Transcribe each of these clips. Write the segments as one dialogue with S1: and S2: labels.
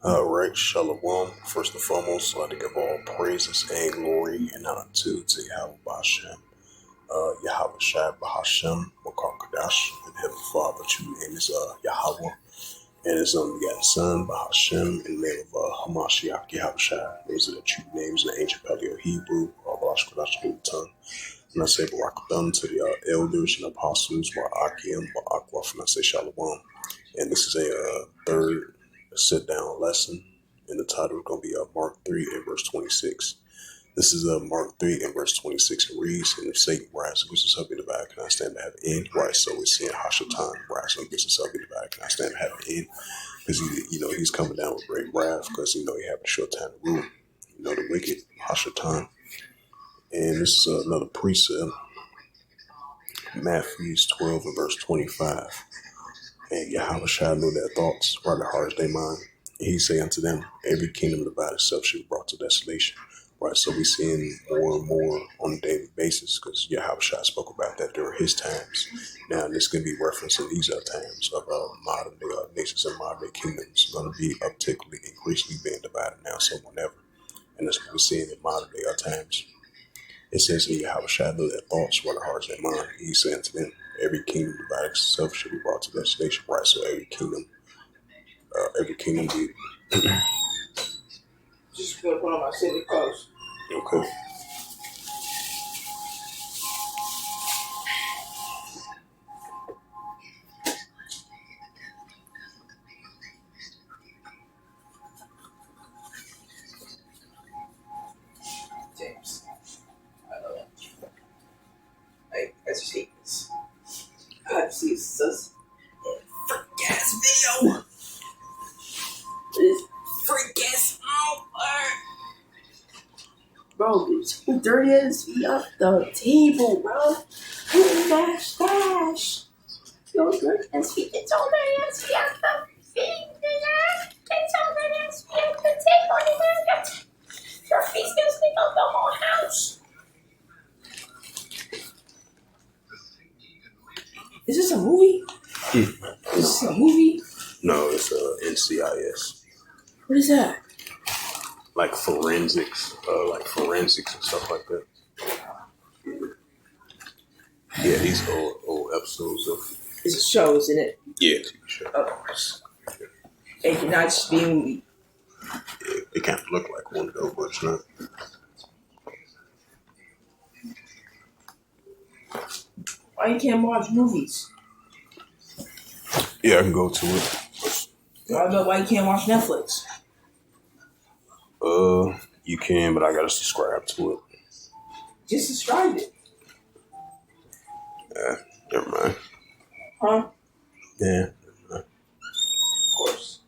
S1: All right, Shalom. First and foremost, I'd like to give all praises and glory and honor to Yahweh Bahashem, Yahweh Shai Bahashem, Makar Kadash, and Heavenly Father. True name is Yahweh, and His begotten Son Bahashem, in the name of Hamashiach Yahweh Shai. Those are the true names in the ancient Paleo Hebrew, Balash Kadash tongue. And I say Barakathon to the elders and apostles, Barakim, Barakwaf, and I say Shalom. And this is a third sit-down lesson, and the title is going to be Mark 3 and verse 26. This is Mark 3 and verse 26. It reads, and if Satan rises against himself in the back, and I stand to have an end. Right, so we're seeing Hashatan rise against himself in the back, and I stand to have an end. Because, he's coming down with great wrath, because, he have a short time to rule. The wicked, Hashatan. And this is another precept, Matthew 12 and verse 25. And Yahweh shall know their thoughts, right the hearts they mind. And he say unto them, every kingdom divided itself shall be brought to desolation. Right, so we're seeing more and more on a daily basis, because Yahweh shall spoke about that during his times. Now, this can be referenced in these times of modern day nations and modern day kingdoms going to be particularly increasingly being divided now, so whenever. And that's what we're seeing in modern day times. It says in Yahweh shall know their thoughts, what the hearts they mind. He said to them, every kingdom divided itself should be brought to destination. Right, so every kingdom be.
S2: Just gonna put on my city clothes.
S1: Okay.
S2: James. I know that. Like, as you see this. I see this freak ass video. This freak ass bro, who dirty ass feet off the table, bro. Dash. Yo, dirty ass feet. It's all dirty ass feet off the feet. It's all dirty ass feet off the table. Your feet's gonna sleep on the whole house. Is this a movie? Is this a movie?
S1: No, it's NCIS.
S2: What is that?
S1: Like forensics and stuff like that. Yeah, these old episodes of.
S2: It's a show, isn't it?
S1: Yeah, TV show.
S2: Of course. It cannot just be a movie.
S1: Yeah, it kind of look like one though, but it's not.
S2: Why you can't watch movies?
S1: Yeah, I can go to it.
S2: I know why you can't watch Netflix.
S1: You can, but I gotta subscribe to it.
S2: Just subscribe it.
S1: Yeah, never mind.
S2: Huh?
S1: Yeah.
S2: Of course.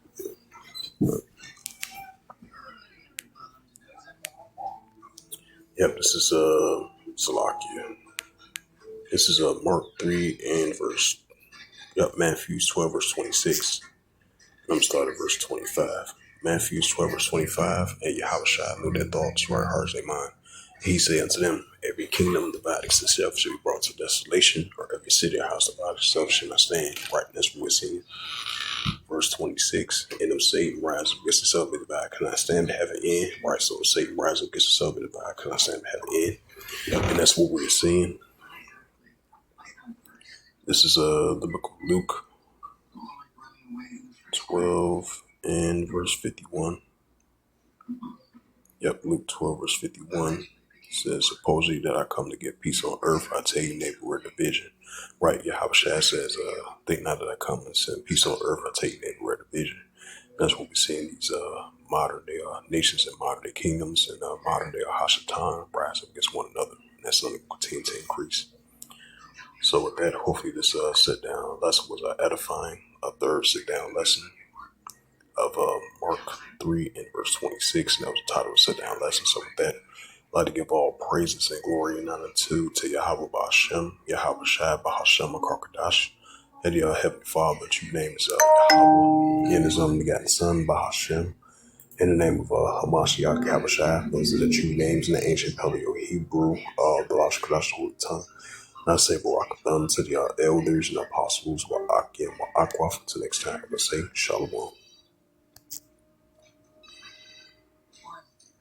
S1: Yep, this is Salakia. This is Mark 3 and verse. Yep, Matthew 12 verse 26. I'm starting verse 25. Matthew 12 verse 25. And Yahweh shall know their thoughts, right hearts they mind. He said unto them, every kingdom divided itself shall be brought to desolation, or every city or house divided itself shall not stand. Right, that's what we're seeing. Verse 26. And if Satan rise against himself in the back, can I stand to have an end? Right, so if Satan rise against himself in the back, can I stand to have an end? Yep, and that's what we're seeing. This is the book of Luke 12 and verse 51. Yep, Luke 12 verse 51 says, suppose ye that I come to give peace on earth, I tell you neighbor, we're division. Right, Yahweh Shai says, think not that I come and send peace on earth, I tell you neighbor, we're division. That's what we see in these modern day nations and modern day kingdoms and modern day Hashatan rising against one another. And that's going to continue to increase. So with that, hopefully this sit-down lesson was edifying, a third sit-down lesson of Mark 3 and verse 26, and that was the title of the sit-down lesson. So with that, I'd like to give all praises and glory and honor to Yahweh Bahashem, Yahweh Shai Bahashem Akarkadash, and your Heavenly Father, true name is Yahweh, in His only begotten Son Bahashem, in the name of Hamashiach Yahweh Shai. Those are the true names in the ancient Paleo Hebrew, the Lashkadash tongue. And I say Barakathon to the elders and apostles, Wa'akia, Ma'akwa. Until next time, let's say Shalom.